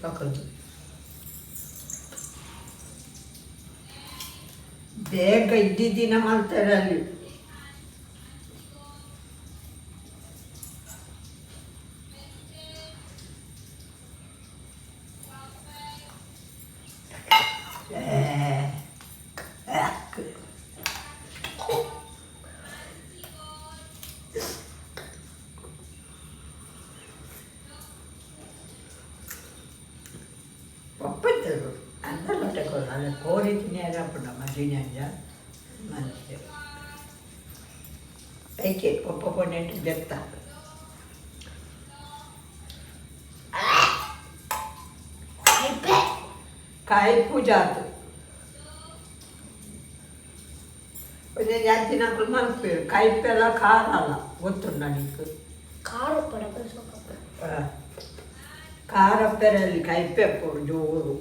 ಹಾಕೋದು. ಬೇಗ ಇದ್ದಿದ್ದಿನ ಮಾಡ್ತಾರೆ ಅಲ್ಲಿ. పప్పంటారు అందరూ పట్టుకోరు అలా కోరి తినేటప్పుడు మధ్యన మంచి పైకి పప్ప పొండి చెప్తా. కాయపు జాతు కొంచెం జాతినప్పుడు మనకు పేరు కాయపెల కారాల ಗೊತ್ತುಂಡ నీకు? ಖಾರ ಪೆರಲ್ಲಿ ಕಾಯಿಪೆ ಜೋರು